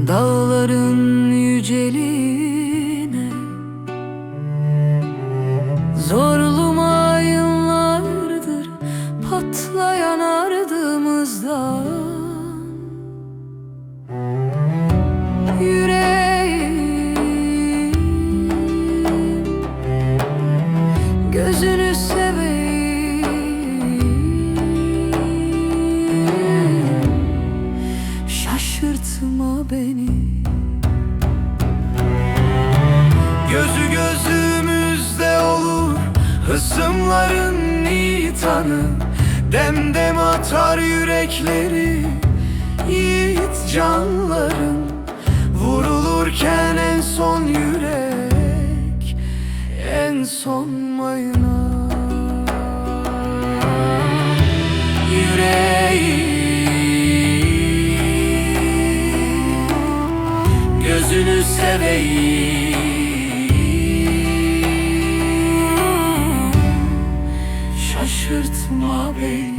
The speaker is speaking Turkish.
Dağların yüceliğine, zorlu mayınlardır patlayan ardımızdan. Yüreğim, gözünü seveyim, şaşırtma beni. Gözü gözümüzde olur hısımların nitanı, demdem atar yürekleri yiğit canların. Vurulurken en son yürek, en son mayına. Yüreğim, gözünü seveyim, şaşırtma beni.